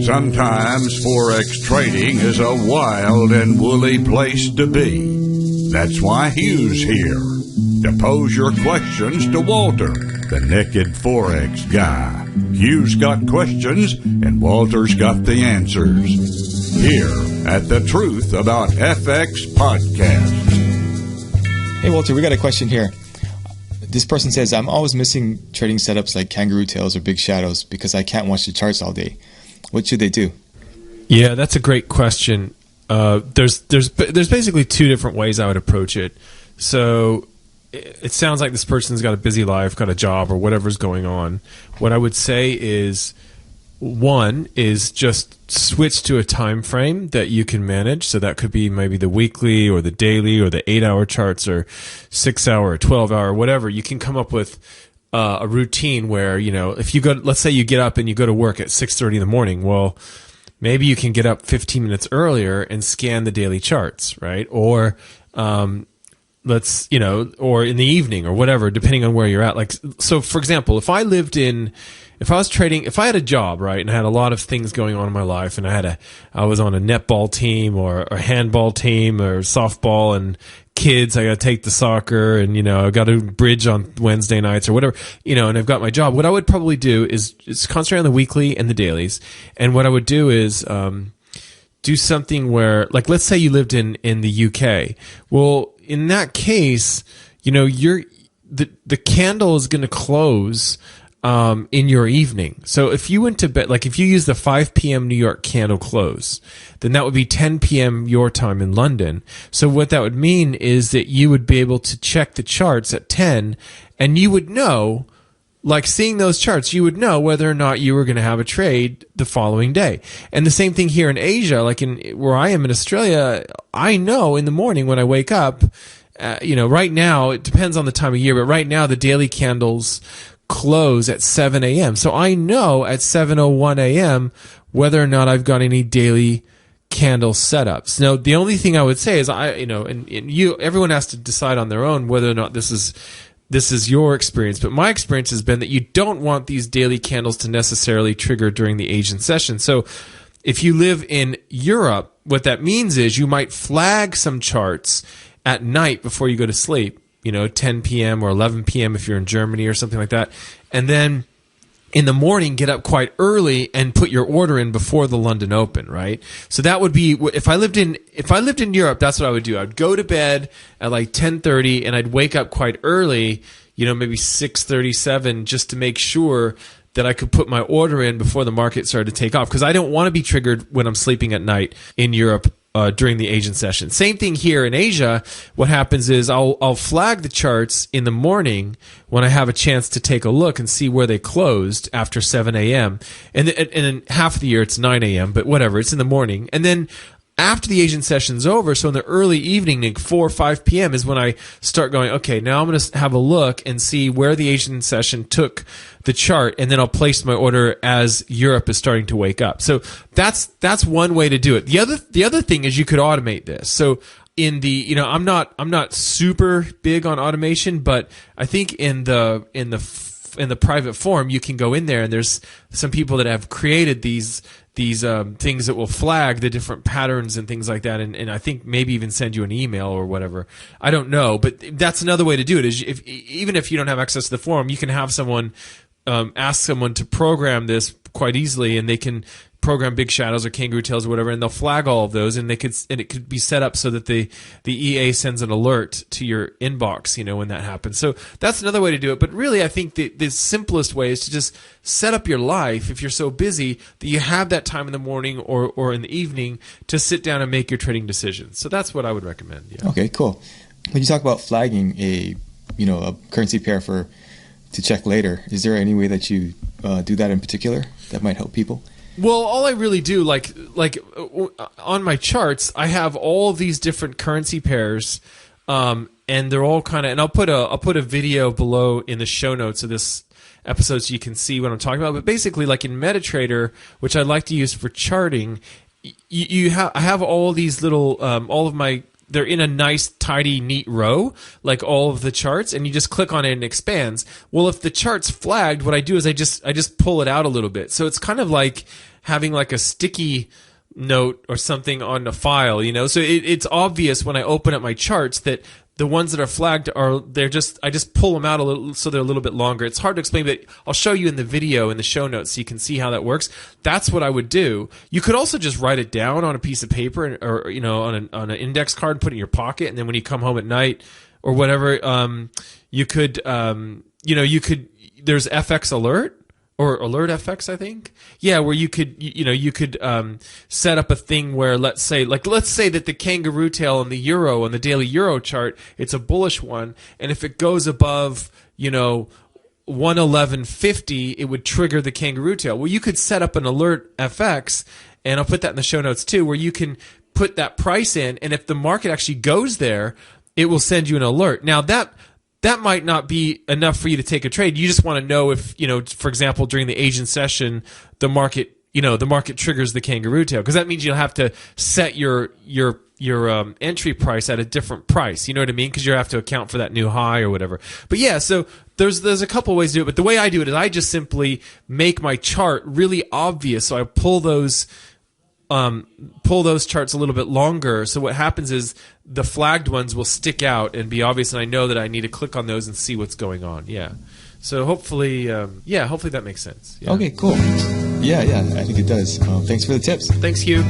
Sometimes Forex trading is a wild and woolly place to be. That's why Hugh's here, to pose your questions to Walter, the naked Forex guy. Hugh's got questions, and Walter's got the answers. Here at the Truth About FX podcast. Hey, Walter, we got a question here. This person says, I'm always missing trading setups like kangaroo tails or big shadows because I can't watch the charts all day. What should they do? Yeah, that's a great question. There's basically two different ways I would approach it. So it sounds like this person's got a busy life, got a job, or whatever's going on. What I would say is, one is just switch to a time frame that you can manage. So that could be maybe the weekly or the daily or the 8-hour charts or 6-hour or 12-hour, whatever. You can come up with a routine where, you know, if you go, let's say you get up and you go to work at 6:30 in the morning. Well, maybe you can get up 15 minutes earlier and scan the daily charts, right? Or or in the evening or whatever, depending on where you're at. Like, so for example, if I was trading, if I had a job, right, and I had a lot of things going on in my life, and I was on a netball team or a handball team or softball, and kids, I got to take the soccer, and, you know, I got to bridge on Wednesday nights or whatever, you know, and I've got my job. What I would probably do is concentrate on the weekly and the dailies. And what I would do is, do something where, like, let's say you lived in the UK. Well, in that case, you know, the candle is going to close in your evening. So if you went to bed, like if you use the 5 p.m. New York candle close, then that would be 10 p.m. your time in London. So what that would mean is that you would be able to check the charts at 10, and you would know, like seeing those charts, you would know whether or not you were going to have a trade the following day. And the same thing here in Asia, like where I am in Australia, I know in the morning when I wake up, right now, it depends on the time of year, but right now the daily candles close at 7 a.m. So I know at 7:01 a.m. whether or not I've got any daily candle setups. Now, the only thing I would say is everyone has to decide on their own whether or not this is your experience. But my experience has been that you don't want these daily candles to necessarily trigger during the Asian session. So if you live in Europe, what that means is you might flag some charts at night before you go to sleep. 10 p.m. or 11 p.m. if you're in Germany or something like that. And then in the morning, get up quite early and put your order in before the London Open, right? So that would be, if I lived in Europe, that's what I would do. I'd go to bed at like 10:30 and I'd wake up quite early, maybe 6:37, just to make sure that I could put my order in before the market started to take off. Because I don't want to be triggered when I'm sleeping at night in Europe during the Asian session. Same thing here in Asia. What happens is I'll flag the charts in the morning when I have a chance to take a look and see where they closed after 7 a.m. And then half of the year it's 9 a.m., but whatever, it's in the morning. And then after the Asian session's over, so in the early evening, like 4 or 5 p.m. is when I start going, okay, now I'm going to have a look and see where the Asian session took the chart, and then I'll place my order as Europe is starting to wake up. So that's one way to do it. The other thing is you could automate this. So in the, I'm not super big on automation, but I think in the private forum, you can go in there, and there's some people that have created these things that will flag the different patterns and things like that, and I think maybe even send you an email or whatever. I don't know, but that's another way to do it. Is even if you don't have access to the forum, you can have someone ask someone to program this quite easily, and they can program big shadows or kangaroo tails or whatever, and they'll flag all of those, and it could be set up so that the EA sends an alert to your inbox, when that happens. So that's another way to do it. But really, I think the simplest way is to just set up your life, if you're so busy, that you have that time in the morning or in the evening to sit down and make your trading decisions. So that's what I would recommend. Yeah. Okay, cool. When you talk about flagging a currency pair to check later, is there any way that you do that in particular that might help people? Well, all I really do, like on my charts, I have all of these different currency pairs, and they're all kind of. And I'll put a video below in the show notes of this episode so you can see what I'm talking about. But basically, like in MetaTrader, which I like to use for charting, I have all these little all of my they're in a nice, tidy, neat row, like all of the charts, and you just click on it and it expands. Well, if the chart's flagged, what I do is I just pull it out a little bit. So it's kind of like having like a sticky note or something on a file, So it's obvious when I open up my charts that the ones that are flagged I just pull them out a little so they're a little bit longer. It's hard to explain, but I'll show you in the video in the show notes so you can see how that works. That's what I would do. You could also just write it down on a piece of paper or on an index card, put it in your pocket, and then when you come home at night or whatever, you could there's FX Alert. Or Alert FX, I think. Yeah, where you could set up a thing where let's say that the kangaroo tail on the daily euro chart, it's a bullish one, and if it goes above 111.50, it would trigger the kangaroo tail. Well, you could set up an Alert FX, and I'll put that in the show notes too, where you can put that price in, and if the market actually goes there, it will send you an alert. Now that might not be enough for you to take a trade. You just want to know if, for example, during the Asian session, the market triggers the kangaroo tail, because that means you'll have to set your entry price at a different price. You know what I mean? Because you have to account for that new high or whatever. But yeah, so there's a couple ways to do it. But the way I do it is I just simply make my chart really obvious. So I pull those charts a little bit longer. So what happens is the flagged ones will stick out and be obvious, and I know that I need to click on those and see what's going on. Yeah. So hopefully that makes sense. Yeah. Okay, cool. Yeah, I think it does. Thanks for the tips. Thanks, Hugh.